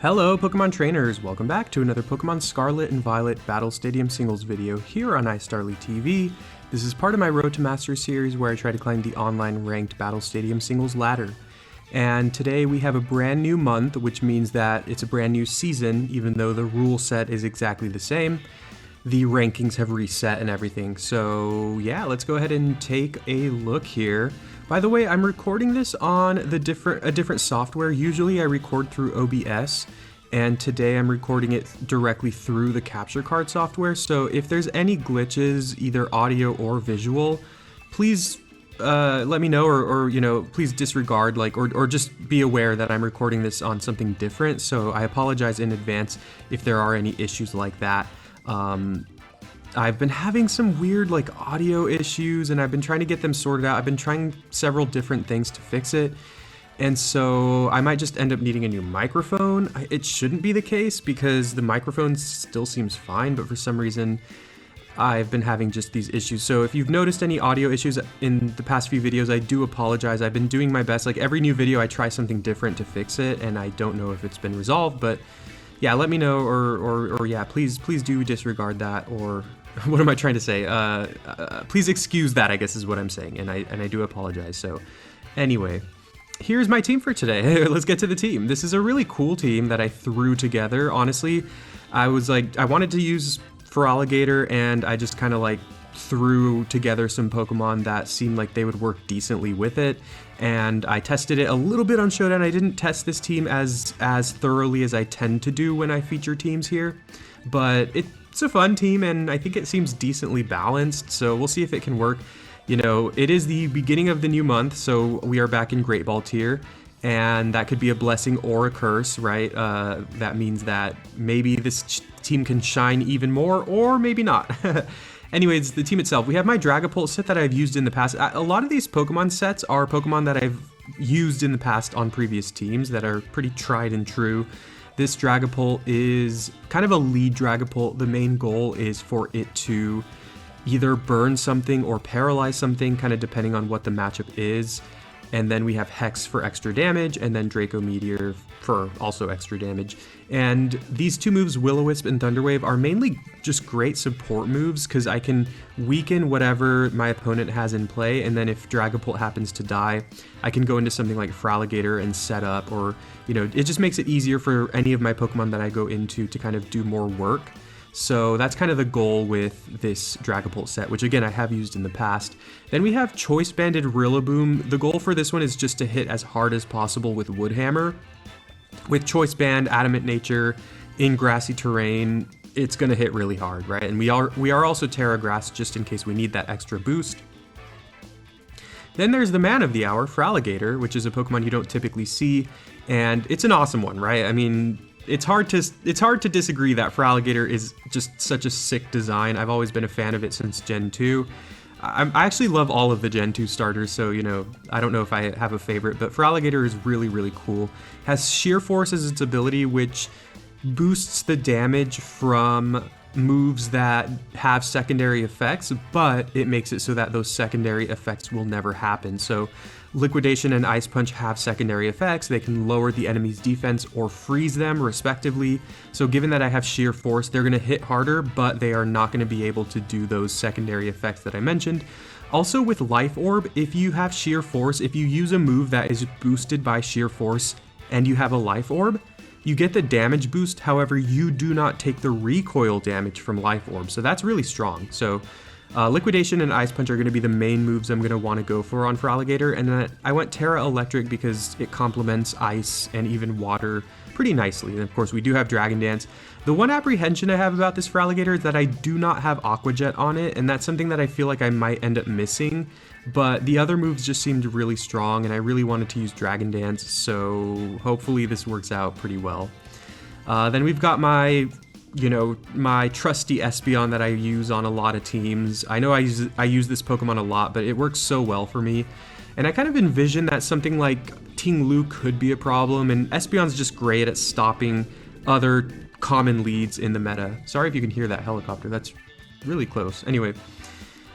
Hello Pokemon trainers, welcome back to another Pokemon Scarlet and Violet Battle Stadium Singles video here on iStarly TV. This is part of my Road to Master series where I try to climb the online ranked Battle Stadium Singles ladder. And today we have a brand new month, which means that it's a brand new season, even though the rule set is exactly the same. The rankings have reset and everything, so yeah, let's go ahead and take a look here. By the way, I'm recording this on a different software. Usually I record through OBS, and today I'm recording it directly through the capture card software. So if there's any glitches, either audio or visual, please let me know, or you know, please disregard, or just be aware that I'm recording this on something different. So I apologize in advance if there are any issues like that. I've been having some weird audio issues, and I've been trying to get them sorted out. I've been trying several different things to fix it, and so I might just end up needing a new microphone. It shouldn't be the case because the microphone still seems fine, but for some reason I've been having just these issues. So if you've noticed any audio issues in the past few videos, I do apologize. I've been doing my best. Like every new video I try something different to fix it, and I don't know if it's been resolved, but yeah, let me know, or yeah, please do disregard that, or what am I trying to say? Please excuse that, I guess is what I'm saying, and I do apologize. So anyway, here's my team for today. Let's get to the team. This is a really cool team that I threw together. Honestly, I wanted to use Feraligatr, and I just kind of threw together some Pokemon that seemed like they would work decently with it, and I tested it a little bit on Showdown. I didn't test this team as thoroughly as I tend to do when I feature teams here, but it's a fun team, and I think it seems decently balanced, so we'll see if it can work. You know, it is the beginning of the new month, so we are back in Great Ball tier, and that could be a blessing or a curse, right? That means that maybe this team can shine even more, or maybe not. Anyways, the team itself, we have my Dragapult set that I've used in the past. A lot of these Pokemon sets are Pokemon that I've used in the past on previous teams that are pretty tried and true. This Dragapult is kind of a lead Dragapult. The main goal is for it to either burn something or paralyze something, kind of depending on what the matchup is. And then we have Hex for extra damage, and then Draco Meteor for also extra damage. And these two moves, Will-O-Wisp and Thunder Wave, are mainly just great support moves because I can weaken whatever my opponent has in play, and then if Dragapult happens to die, I can go into something like Feraligatr and set up, or, you know, it just makes it easier for any of my Pokemon that I go into to kind of do more work. So that's kind of the goal with this Dragapult set, which again I have used in the past. Then we have Choice Banded Rillaboom. The goal for this one is just to hit as hard as possible with Wood Hammer. With Choice Band, Adamant Nature, in grassy terrain, it's going to hit really hard, right? And we are also Terra Grass just in case we need that extra boost. Then there's the Man of the Hour, Feraligatr, which is a Pokemon you don't typically see, and it's an awesome one, right? I mean, it's hard to disagree that Feraligatr is just such a sick design. I've always been a fan of it since Gen 2. I actually love all of the Gen 2 starters, so, you know, I don't know if I have a favorite, but Feraligatr is really, really cool. Has Sheer Force as its ability, which boosts the damage from moves that have secondary effects, but it makes it so that those secondary effects will never happen. So Liquidation and Ice Punch have secondary effects. They can lower the enemy's defense or freeze them respectively. So given that I have Sheer Force, they're going to hit harder, but they are not going to be able to do those secondary effects that I mentioned. Also with Life Orb, if you have Sheer Force, if you use a move that is boosted by Sheer Force and you have a Life Orb, you get the damage boost. However, you do not take the recoil damage from Life Orb. So that's really strong. So Liquidation and Ice Punch are going to be the main moves I'm going to want to go for on Feraligatr, and then I went Terra Electric because it complements Ice and even Water pretty nicely. And of course, we do have Dragon Dance. The one apprehension I have about this Feraligatr is that I do not have Aqua Jet on it, and that's something that I feel like I might end up missing, but the other moves just seemed really strong, and I really wanted to use Dragon Dance, so hopefully this works out pretty well. Then we've got my trusty Espeon that I use on a lot of teams. I know I use this Pokemon a lot, but it works so well for me. And I kind of envision that something like Ting Lu could be a problem, and Espeon's just great at stopping other common leads in the meta. Sorry if you can hear that helicopter, that's really close. Anyway,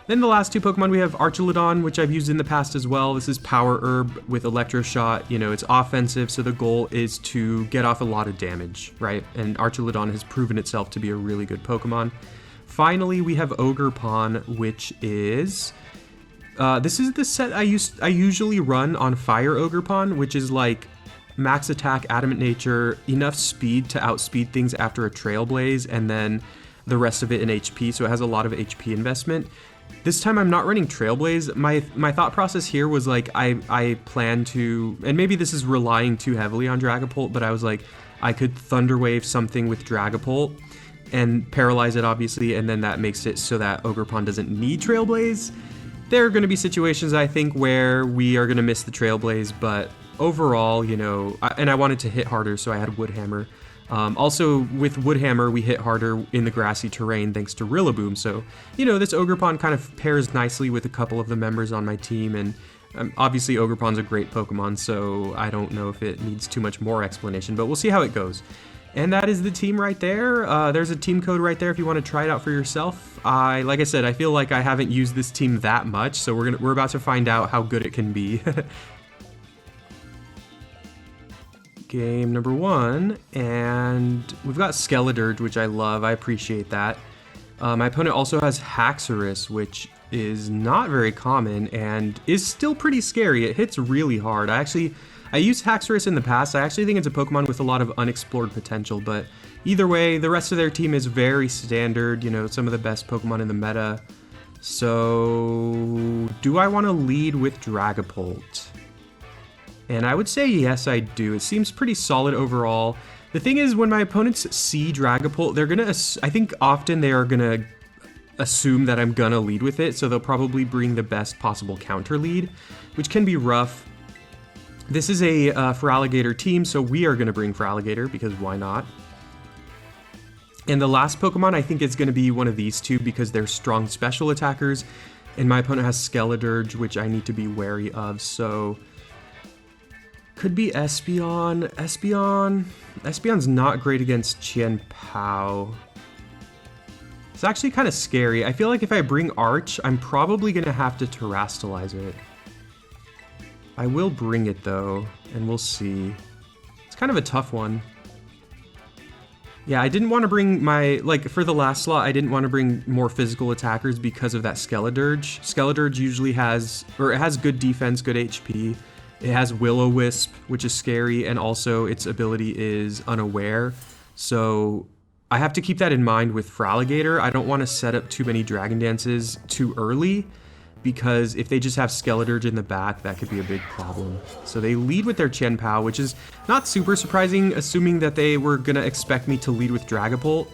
Then the last two Pokemon, we have Archaludon, which I've used in the past as well. This is Power Herb with Electro Shot. You know, it's offensive, so the goal is to get off a lot of damage, right? And Archaludon has proven itself to be a really good Pokemon. Finally, we have Ogerpon, which is... this is the set I usually run on Fire Ogerpon, which is like max attack, adamant nature, enough speed to outspeed things after a Trailblaze, and then the rest of it in HP, so it has a lot of HP investment. This time I'm not running Trailblaze. My thought process here was like I plan to, and maybe this is relying too heavily on Dragapult, but I was like I could Thunder Wave something with Dragapult and paralyze it obviously, and then that makes it so that Ogerpon doesn't need Trailblaze. There are going to be situations I think where we are going to miss the Trailblaze, but overall, you know, and I wanted to hit harder, so I had Woodhammer. Also, with Woodhammer, we hit harder in the grassy terrain thanks to Rillaboom, so, you know, this Ogerpon kind of pairs nicely with a couple of the members on my team, and obviously Ogerpon's a great Pokemon, so I don't know if it needs too much more explanation, but we'll see how it goes. And that is the team right there. There's a team code right there if you want to try it out for yourself. Like I said, I feel like I haven't used this team that much, so we're about to find out how good it can be. Game number 1, and we've got Skeledirge, which I love. I appreciate that. My opponent also has Haxorus, which is not very common and is still pretty scary. It hits really hard. I used Haxorus in the past. I actually think it's a Pokemon with a lot of unexplored potential, but either way, the rest of their team is very standard, you know, some of the best Pokemon in the meta. So, do I want to lead with Dragapult? And I would say yes, I do. It seems pretty solid overall. The thing is, when my opponents see Dragapult, they're gonna, I think often they are gonna assume that I'm gonna lead with it, so they'll probably bring the best possible counter lead, which can be rough. This is a Feraligatr team, so we are gonna bring Feraligatr, because why not? And the last Pokemon, I think, is gonna be one of these two, because they're strong special attackers, and my opponent has Skeledirge, which I need to be wary of, so... Could be Espeon. Espeon's not great against Chien-Pao. It's actually kind of scary. I feel like if I bring Arch, I'm probably going to have to Terrastalize it. I will bring it though, and we'll see. It's kind of a tough one. Yeah, I didn't want to bring my, like, for the last slot, I didn't want to bring more physical attackers because of that Skeledirge. Skeledirge usually has, or it has good defense, good HP. It has Will-O-Wisp, which is scary, and also its ability is Unaware. So I have to keep that in mind with Feraligatr. I don't want to set up too many Dragon Dances too early, because if they just have Skeledirge in the back, that could be a big problem. So they lead with their Chien-Pao, which is not super surprising, assuming that they were going to expect me to lead with Dragapult.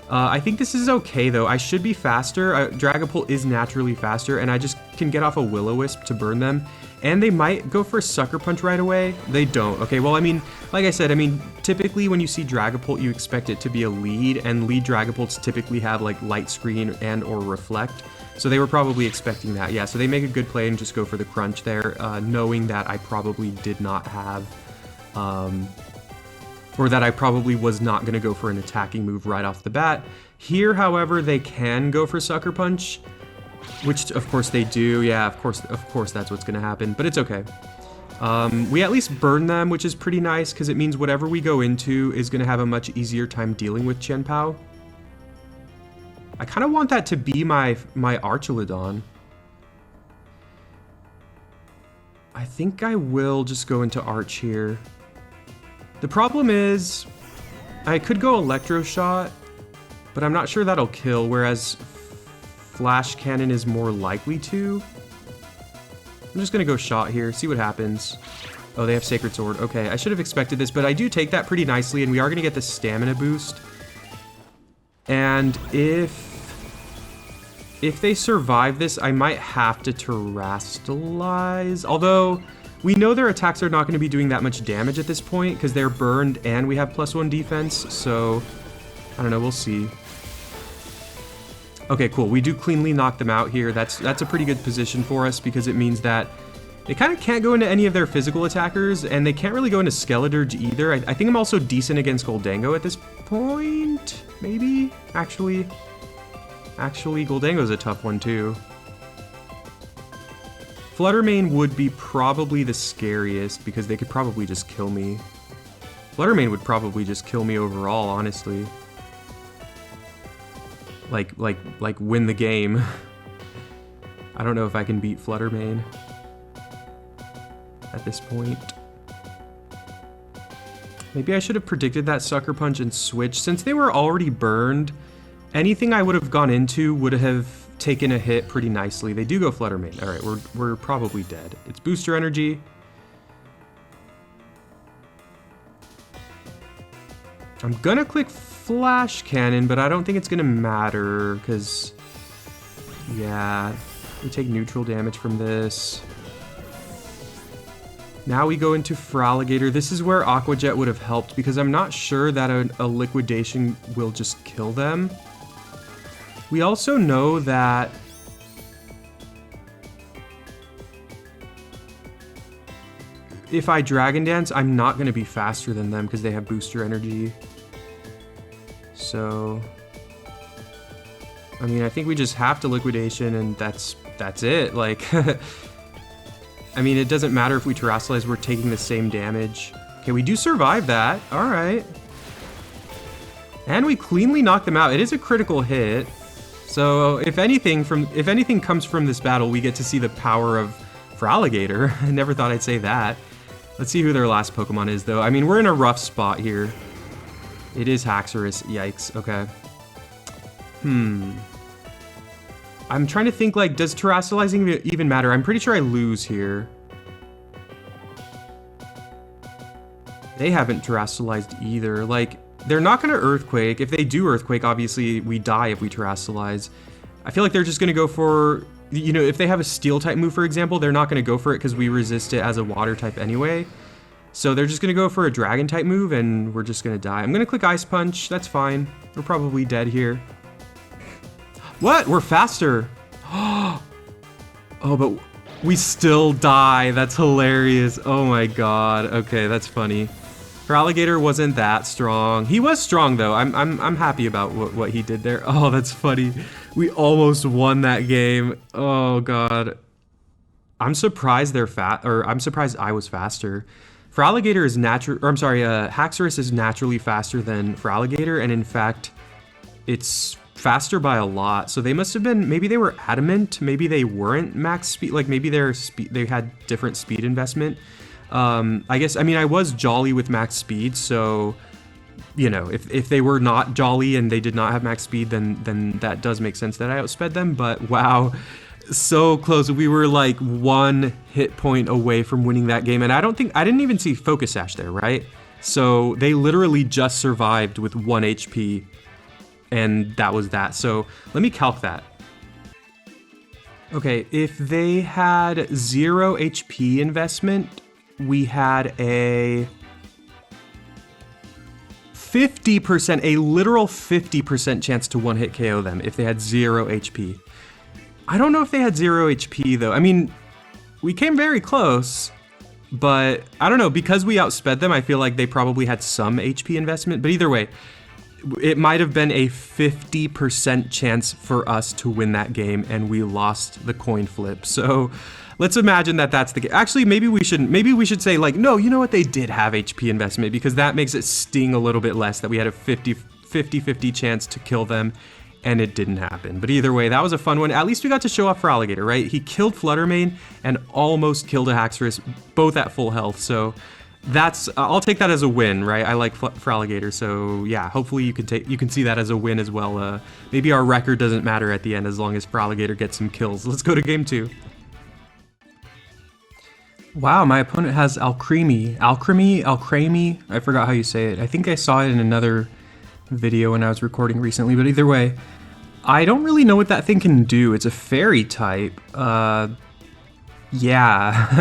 I think this is okay, though. I should be faster. Dragapult is naturally faster, and I just can get off a Will-O-Wisp to burn them. And they might go for a Sucker Punch right away. They don't. Okay, well, I mean, like I said, I mean, typically when you see Dragapult, you expect it to be a lead, and lead Dragapults typically have, like, Light Screen and or Reflect. So they were probably expecting that. Yeah, so they make a good play and just go for the Crunch there, knowing that I probably did not have... or that I probably was not going to go for an attacking move right off the bat. Here, however, they can go for Sucker Punch, which of course they do. Yeah, of course that's what's going to happen, but it's okay. We at least burn them, which is pretty nice, because it means whatever we go into is going to have a much easier time dealing with Chien-Pao. I kind of want that to be my Archaludon. I think I will just go into Arch here. The problem is, I could go Electro Shot, but I'm not sure that'll kill, whereas Flash Cannon is more likely to. I'm just gonna go Shot here, see what happens. Oh, they have Sacred Sword. Okay, I should have expected this, but I do take that pretty nicely, and we are gonna get the Stamina boost. And if they survive this, I might have to Terrastalize, although... We know their attacks are not going to be doing that much damage at this point because they're burned and we have +1 defense, so I don't know, we'll see. Okay, cool. We do cleanly knock them out here. That's a pretty good position for us because it means that they kind of can't go into any of their physical attackers, and they can't really go into Skeledirge either. I think I'm also decent against Goldango at this point, maybe? Actually, Goldango's a tough one too. Fluttermane would be probably the scariest because they could probably just kill me. Fluttermane would probably just kill me overall, honestly. Like win the game. I don't know if I can beat Fluttermane at this point. Maybe I should have predicted that Sucker Punch and switched. Since they were already burned, anything I would have gone into would have taken a hit pretty nicely. They do go Fluttermane. All right, we're probably dead. It's booster energy. I'm gonna click Flash Cannon, but I don't think it's gonna matter because, yeah, we take neutral damage from this. Now we go into Feraligatr. This is where Aqua Jet would have helped because I'm not sure that a liquidation will just kill them. We also know that if I Dragon Dance, I'm not going to be faster than them because they have booster energy. So, I mean, I think we just have to liquidation and that's it. Like, I mean, it doesn't matter if we Terrasilize, we're taking the same damage. Okay, we do survive that. All right. And we cleanly knock them out. It is a critical hit. So if anything comes from this battle, we get to see the power of Feraligatr. I never thought I'd say that. Let's see who their last Pokemon is, though. I mean, we're in a rough spot here. It is Haxorus. Yikes. Okay. I'm trying to think, like, does Terrasilizing even matter? I'm pretty sure I lose here. They haven't Terrasilized either. Like, they're not going to Earthquake. If they do Earthquake, obviously we die if we Terrasilize. I feel like they're just going to go for, you know, if they have a Steel type move, for example, they're not going to go for it because we resist it as a Water type anyway. So they're just going to go for a Dragon type move and we're just going to die. I'm going to click Ice Punch. That's fine. We're probably dead here. What? We're faster. Oh, but we still die. That's hilarious. Oh my god. Okay, that's funny. Feraligatr wasn't that strong. He was strong though. I'm happy about what he did there. Oh, that's funny. We almost won that game. Oh god. I'm surprised I'm surprised I was faster. Feraligatr is Haxorus is naturally faster than Feraligatr, and in fact, it's faster by a lot. So they must have been, maybe they were adamant, maybe they weren't max speed, like maybe they had different speed investment. I guess, I mean, I was Jolly with max speed, so, you know, if they were not Jolly and they did not have max speed, then that does make sense that I outsped them, but wow, so close. We were like 1 hit point away from winning that game, and I didn't even see Focus Sash there, right? So they literally just survived with 1 HP, and that was that. So let me calc that. Okay, if they had 0 HP investment, we had a 50%, a literal 50% chance to one-hit KO them if they had 0 HP. I don't know if they had 0 HP though. I mean, we came very close, but I don't know, because we outsped them, I feel like they probably had some HP investment, but either way, it might have been a 50% chance for us to win that game, and we lost the coin flip. So let's imagine that that's the case. Actually, maybe we should say, like, no, you know what, they did have HP investment, because that makes it sting a little bit less that we had a 50-50 chance to kill them, and it didn't happen. But either way, that was a fun one. At least we got to show off Feraligatr, right? He killed Fluttermane and almost killed a Haxorus, both at full health. So that's, I'll take that as a win, right? I like Feraligatr, so yeah, hopefully you can see that as a win as well. Maybe our record doesn't matter at the end as long as Feraligatr gets some kills. Let's go to game 2. Wow, my opponent has Alcremie, I forgot how you say it. I think I saw it in another video when I was recording recently, but either way, I don't really know what that thing can do. It's a fairy type. Yeah,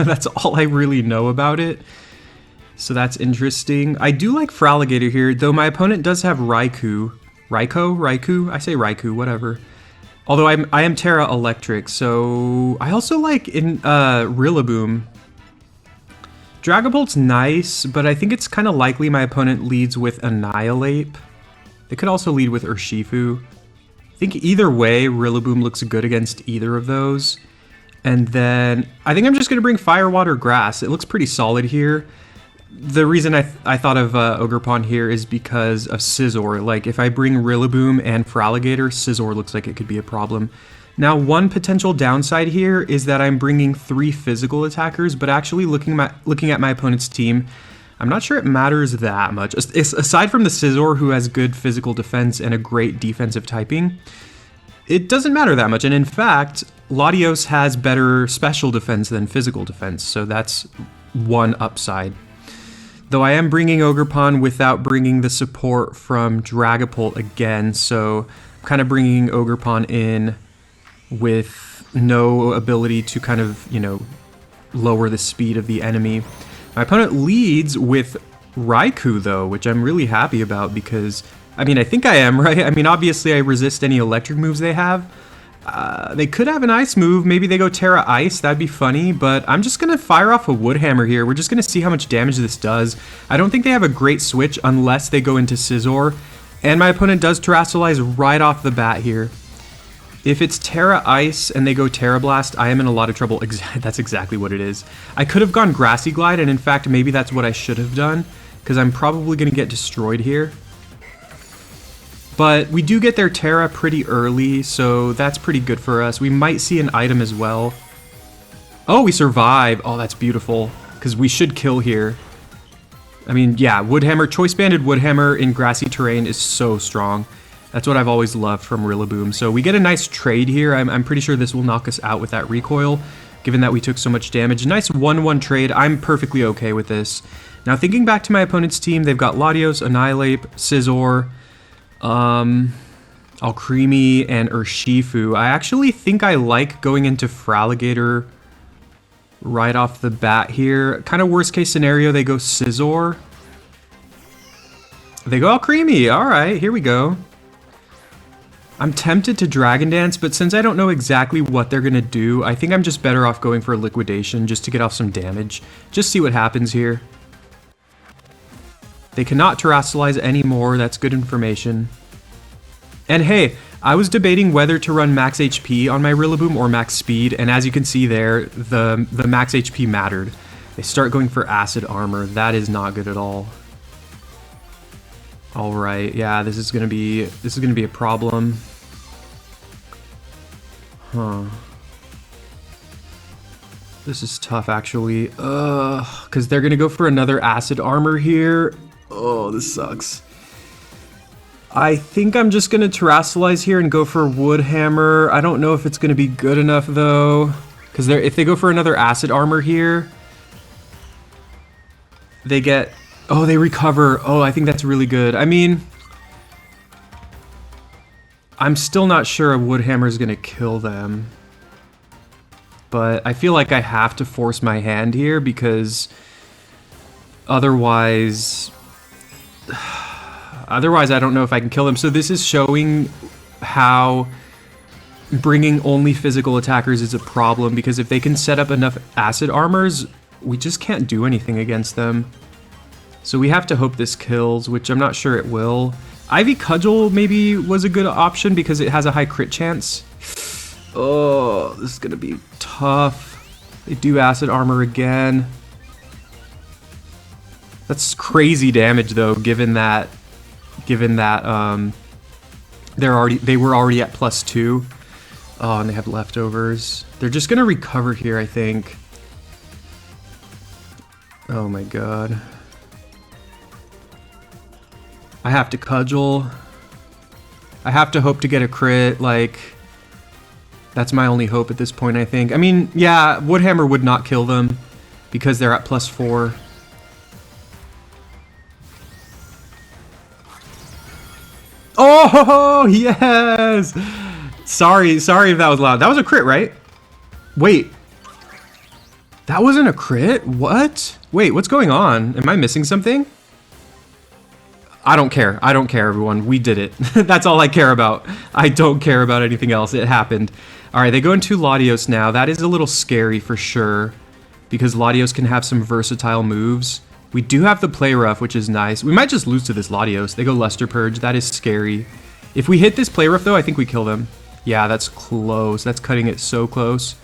that's all I really know about it. So that's interesting. I do like Feraligatr here, though my opponent does have Raikou. Raikou? I say Raikou, whatever. Although I am Terra Electric, so I also like in Rillaboom. Dragapult's nice, but I think it's kind of likely my opponent leads with Annihilate. They could also lead with Urshifu. I think either way, Rillaboom looks good against either of those. And then I think I'm just going to bring Fire, Water, Grass. It looks pretty solid here. The reason I thought of Ogerpon here is because of Scizor. Like, if I bring Rillaboom and Feraligatr, Scizor looks like it could be a problem. Now, one potential downside here is that I'm bringing 3 physical attackers, but actually looking at my opponent's team, I'm not sure it matters that much. Aside from the Scizor, who has good physical defense and a great defensive typing, it doesn't matter that much. And in fact, Latios has better special defense than physical defense, so that's one upside. Though I am bringing Ogerpon without bringing the support from Dragapult again, so I'm kind of bringing Ogerpon in with no ability to kind of, you know, lower the speed of the enemy. My opponent leads with Raikou, though, which I'm really happy about because, I mean, I think I am, right? I mean, obviously I resist any electric moves they have. They could have an ice move. Maybe they go Terra Ice. That'd be funny, but I'm just going to fire off a Wood Hammer here. We're just going to see how much damage this does. I don't think they have a great switch unless they go into Scizor, and my opponent does Terrasilize right off the bat here. If it's Terra Ice and they go Terra Blast, I am in a lot of trouble. That's exactly what it is. I could have gone Grassy Glide, and in fact, maybe that's what I should have done, because I'm probably going to get destroyed here. But we do get their Terra pretty early, so that's pretty good for us. We might see an item as well. Oh, we survive. Oh, that's beautiful, because we should kill here. I mean, yeah, Woodhammer, Choice Banded Woodhammer in grassy terrain is so strong. That's what I've always loved from Rillaboom. So we get a nice trade here. I'm pretty sure this will knock us out with that recoil, given that we took so much damage. Nice 1-1 trade. I'm perfectly okay with this. Now, thinking back to my opponent's team, they've got Latios, Annihilate, Scizor, Alcremie, and Urshifu. I actually think I like going into Feraligatr right off the bat here. Kind of worst case scenario, they go Scizor. They go Alcremie. All right, here we go. I'm tempted to Dragon Dance, but since I don't know exactly what they're going to do, I think I'm just better off going for Liquidation just to get off some damage. Just see what happens here. They cannot Terrasilize anymore. That's good information. And hey, I was debating whether to run max HP on my Rillaboom or max speed, and as you can see there, the max HP mattered. They start going for Acid Armor. That is not good at all. All right, yeah, this is gonna be a problem. Huh. This is tough, actually. Because they're gonna go for another Acid Armor here. Oh, this sucks. I think I'm just gonna Terrasilize here and go for Wood Hammer. I don't know if it's gonna be good enough though, because if they go for another Acid Armor here, they get. Oh, they recover. Oh, I think that's really good. I mean, I'm still not sure a Wood Hammer is going to kill them. But I feel like I have to force my hand here because otherwise I don't know if I can kill them. So this is showing how bringing only physical attackers is a problem, because if they can set up enough acid armors, we just can't do anything against them. So we have to hope this kills, which I'm not sure it will. Ivy Cudgel maybe was a good option because it has a high crit chance. Oh, this is gonna be tough. They do acid armor again. That's crazy damage though, given that they were already at +2. Oh, and they have leftovers. They're just gonna recover here, I think. Oh my god. I have to Cudgel. I have to hope to get a crit, like, that's my only hope at this point, I think. I mean, yeah, Woodhammer would not kill them because they're at +4. Oh, yes! Sorry if that was loud. That was a crit, right? Wait. That wasn't a crit? What? Wait, what's going on? Am I missing something? I don't care. I don't care, everyone. We did it. That's all I care about. I don't care about anything else. It happened. All right, they go into Latios now. That is a little scary for sure, because Latios can have some versatile moves. We do have the Play Rough, which is nice. We might just lose to this Latios. They go Luster Purge. That is scary. If we hit this Play Rough, though, I think we kill them. Yeah, that's close. That's cutting it so close.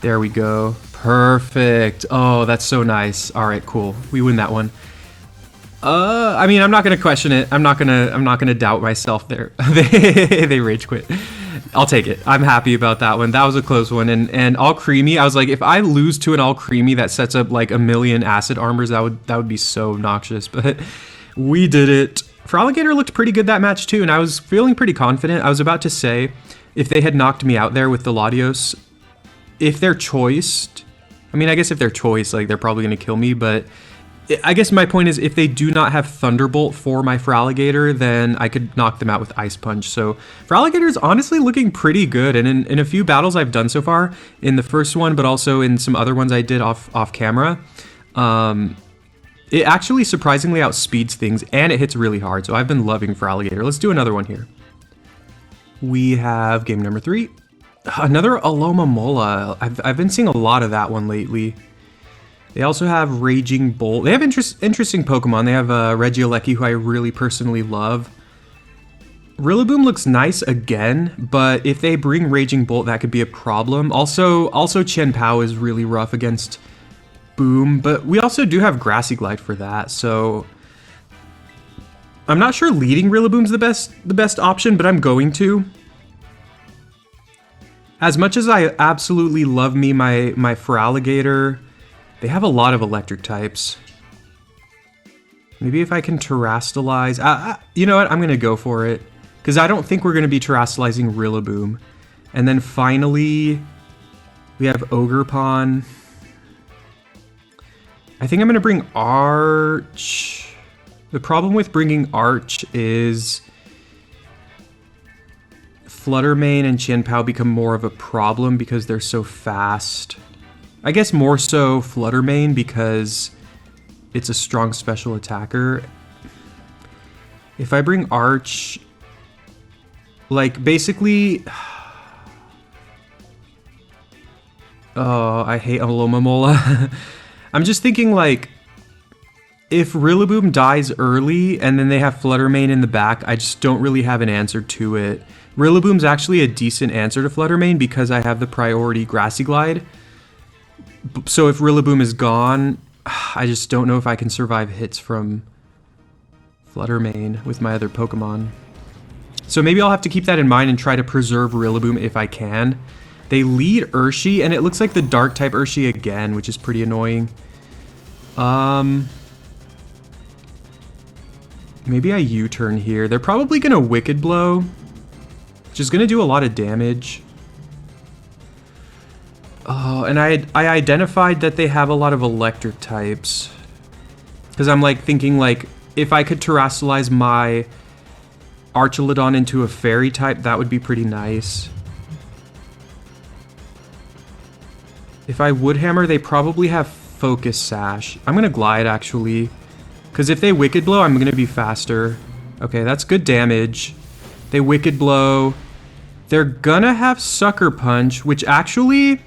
There we go. Perfect. Oh, that's so nice. All right, cool. We win that one. I mean, I'm not gonna question it. I'm not gonna doubt myself there. They rage quit. I'll take it. I'm happy about that one. That was a close one. And all creamy. I was like, if I lose to an all creamy that sets up like a million acid armors, that would be so obnoxious. But we did it. Feraligatr looked pretty good that match too, and I was feeling pretty confident. I was about to say, if they had knocked me out there with the Latios, if they're choiced, I mean, I guess if they're choiced, like they're probably gonna kill me, but I guess my point is, if they do not have Thunderbolt for my Feraligatr, then I could knock them out with Ice Punch. So Feraligatr is honestly looking pretty good, and in a few battles I've done so far, in the first one, but also in some other ones I did off camera, it actually surprisingly outspeeds things, and it hits really hard. So I've been loving Feraligatr. Let's do another one here. We have game number 3. Another Alomomola. I've been seeing a lot of that one lately. They also have Raging Bolt. They have interesting Pokemon. They have Regieleki, who I really personally love. Rillaboom looks nice again, but if they bring Raging Bolt, that could be a problem. Also Chien-Pao is really rough against Boom, but we also do have Grassy Glide for that, so I'm not sure leading Rillaboom's the best option, but I'm going to. As much as I absolutely love my Feraligatr, they have a lot of electric types. Maybe if I can Terrastalize... you know what? I'm going to go for it. Because I don't think we're going to be Terrastalizing Rillaboom. And then finally, we have Ogerpon. I think I'm going to bring Arch. The problem with bringing Arch is Fluttermane and Chien-Pao become more of a problem because they're so fast. I guess more so Fluttermane because it's a strong special attacker. If I bring Arch, like basically... Oh, I hate Alomomola. I'm just thinking like, if Rillaboom dies early and then they have Fluttermane in the back, I just don't really have an answer to it. Rillaboom's actually a decent answer to Fluttermane because I have the priority Grassy Glide. So if Rillaboom is gone, I just don't know if I can survive hits from Fluttermane with my other Pokemon. So maybe I'll have to keep that in mind and try to preserve Rillaboom if I can. They lead Urshi, and it looks like the Dark-type Urshi again, which is pretty annoying. Maybe I U-turn here. They're probably going to Wicked Blow, which is going to do a lot of damage. Oh, and I identified that they have a lot of electric types. Because I'm like thinking like, if I could Terrastalize my Archaludon into a fairy type, that would be pretty nice. If I Wood Hammer, they probably have Focus Sash. I'm going to Glide actually. Because if they Wicked Blow, I'm going to be faster. Okay, that's good damage. They Wicked Blow. They're gonna have Sucker Punch, which actually...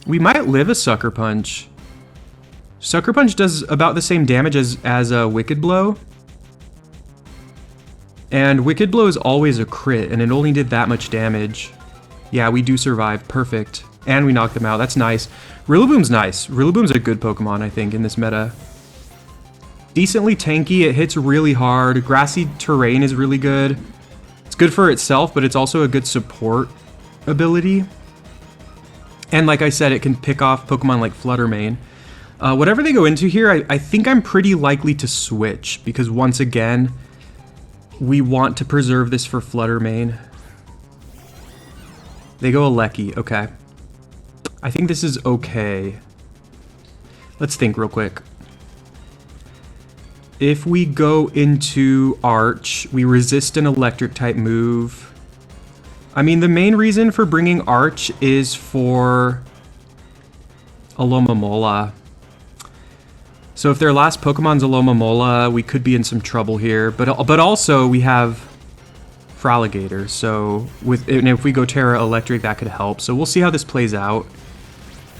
we might live a Sucker Punch. Sucker Punch does about the same damage as a Wicked Blow. And Wicked Blow is always a crit, and it only did that much damage. Yeah, we do survive. Perfect. And we knocked them out. That's nice. Rillaboom's nice. Rillaboom's a good Pokemon, I think, in this meta. Decently tanky. It hits really hard. Grassy terrain is really good. It's good for itself, but it's also a good support ability. And like I said, it can pick off Pokemon like Fluttermane. Whatever they go into here, I think I'm pretty likely to switch, because once again, we want to preserve this for Fluttermane. They go Aleki, okay. I think this is okay. Let's think real quick. If we go into Arch, we resist an electric type move. I mean, the main reason for bringing Arch is for Alomomola. So if their last Pokemon's Alomomola, we could be in some trouble here. But also we have Feraligatr. So and if we go Terra Electric, that could help. So we'll see how this plays out.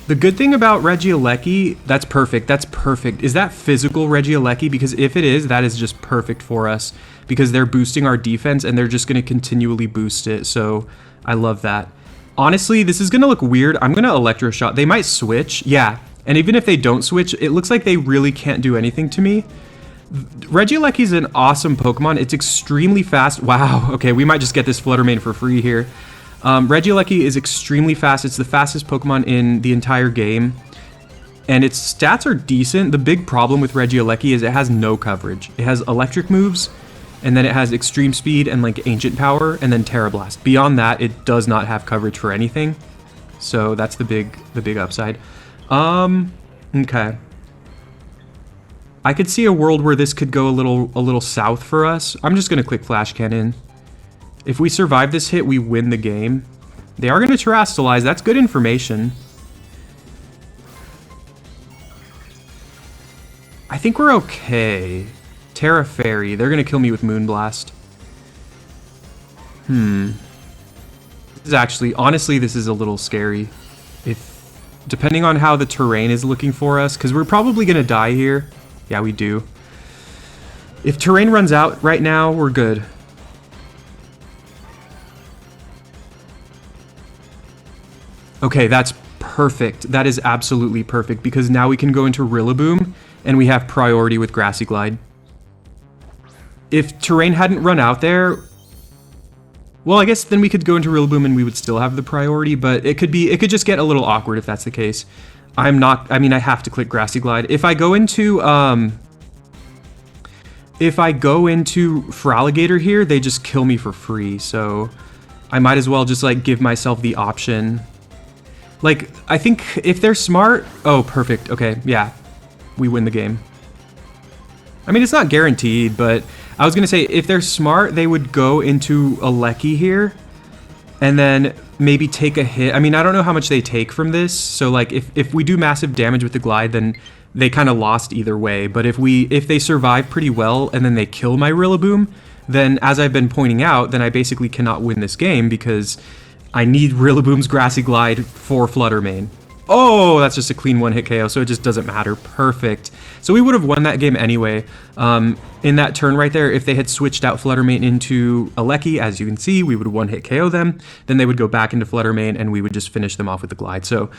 The good thing about Regieleki, that's perfect. That's perfect. Is that physical Regieleki? Because if it is, that is just perfect for us. Because they're boosting our defense and they're just going to continually boost it. So I love that. Honestly, this is going to look weird. I'm going to Electro Shot. They might switch. Yeah. And even if they don't switch, it looks like they really can't do anything to me. Regieleki is an awesome Pokemon. It's extremely fast. Wow. Okay, we might just get this Flutter Mane for free here. Regieleki is extremely fast. It's the fastest Pokemon in the entire game. And its stats are decent. The big problem with Regieleki is it has no coverage. It has electric moves, and then it has extreme speed and like ancient power, and then Terra Blast. Beyond that, it does not have coverage for anything. So that's the big upside. Okay. I could see a world where this could go a little south for us. I'm just gonna click Flash Cannon. If we survive this hit, we win the game. They are gonna Terrastalize. That's good information. I think we're okay. Terra Fairy. They're gonna kill me with Moonblast. This is actually, honestly, this is a little scary. Depending on how the terrain is looking for us, because we're probably gonna die here. Yeah, we do. If terrain runs out right now, we're good. Okay, that's perfect. That is absolutely perfect, because now we can go into Rillaboom, and we have priority with Grassy Glide. If terrain hadn't run out there, well, I guess then we could go into Rillaboom and we would still have the priority, but it could just get a little awkward if that's the case. I have to click Grassy Glide. If I go into Feraligatr here, they just kill me for free, so I might as well just like give myself the option. Like, I think if they're smart, oh, perfect. Okay, yeah, we win the game. I mean, it's not guaranteed, but I was gonna say if they're smart, they would go into Aleki here, and then maybe take a hit. I mean, I don't know how much they take from this, so like if we do massive damage with the Glide, then they kind of lost either way. But if they survive pretty well and then they kill my Rillaboom, then as I've been pointing out, then I basically cannot win this game because I need Rillaboom's Grassy Glide for Flutter Mane. Oh, that's just a clean one-hit KO, so it just doesn't matter. Perfect. So we would have won that game anyway. In that turn right there, if they had switched out Flutter Mane into Aleki, as you can see, we would have one-hit KO them. Then they would go back into Flutter Mane, and we would just finish them off with the Glide. So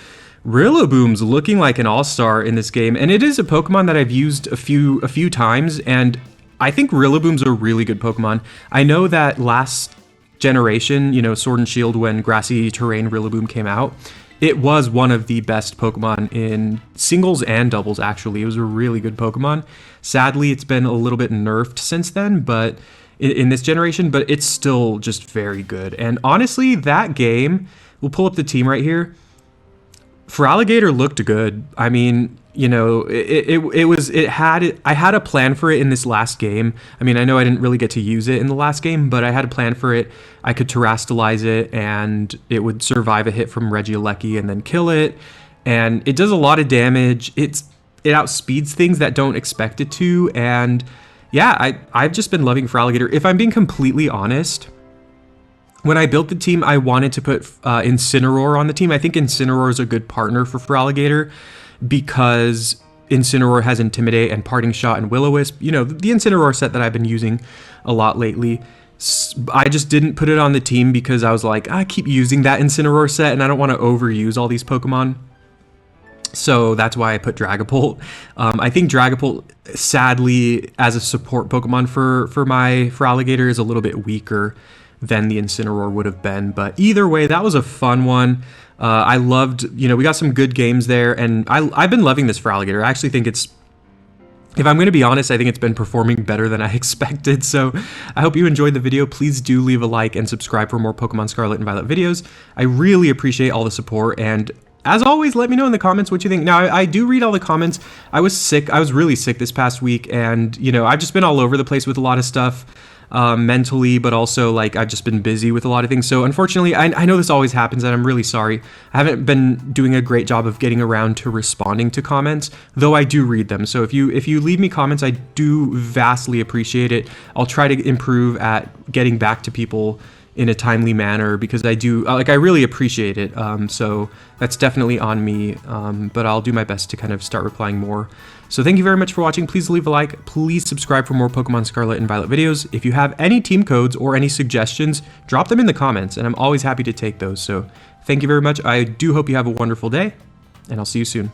Rillaboom's looking like an all-star in this game, and it is a Pokemon that I've used a few times, and I think Rillaboom's a really good Pokemon. I know that last generation, you know, Sword and Shield, when Grassy Terrain Rillaboom came out, it was one of the best Pokemon in singles and doubles, actually. It was a really good Pokemon. Sadly, it's been a little bit nerfed since then, but in this generation, but it's still just very good. And honestly, that game, we'll pull up the team right here. Feraligatr looked good. I mean, you know, I had a plan for it in this last game. I mean, I know I didn't really get to use it in the last game, but I had a plan for it. I could Terrastalize it, and it would survive a hit from Regieleki and then kill it. And it does a lot of damage. It outspeeds things that don't expect it to. And yeah, I've just been loving Feraligatr. If I'm being completely honest, when I built the team, I wanted to put Incineroar on the team. I think Incineroar is a good partner for Feraligatr because Incineroar has Intimidate and Parting Shot and Will-O-Wisp. You know, the Incineroar set that I've been using a lot lately. I just didn't put it on the team because I was like, I keep using that Incineroar set and I don't want to overuse all these Pokemon. So that's why I put Dragapult. I think Dragapult, sadly, as a support Pokemon for my Feraligatr, is a little bit weaker than the Incineroar would have been. But either way, that was a fun one. I loved, you know, we got some good games there, and I've been loving this Feraligatr. I actually think it's, if I'm going to be honest, I think it's been performing better than I expected. So I hope you enjoyed the video. Please do leave a like and subscribe for more Pokemon Scarlet and Violet videos. I really appreciate all the support, and as always, let me know in the comments what you think. Now, I do read all the comments. I was sick. I was really sick this past week, and, you know, I've just been all over the place with a lot of stuff. Mentally, but also like I've just been busy with a lot of things. So unfortunately, I know this always happens, and I'm really sorry. I haven't been doing a great job of getting around to responding to comments, though I do read them. So if you leave me comments, I do vastly appreciate it. I'll try to improve at getting back to people in a timely manner, because I do, like, I really appreciate it. So that's definitely on me, but I'll do my best to kind of start replying more. So thank you very much for watching. Please leave a like. Please subscribe for more Pokemon Scarlet and Violet videos. If you have any team codes or any suggestions, drop them in the comments, and I'm always happy to take those. So thank you very much. I do hope you have a wonderful day, and I'll see you soon.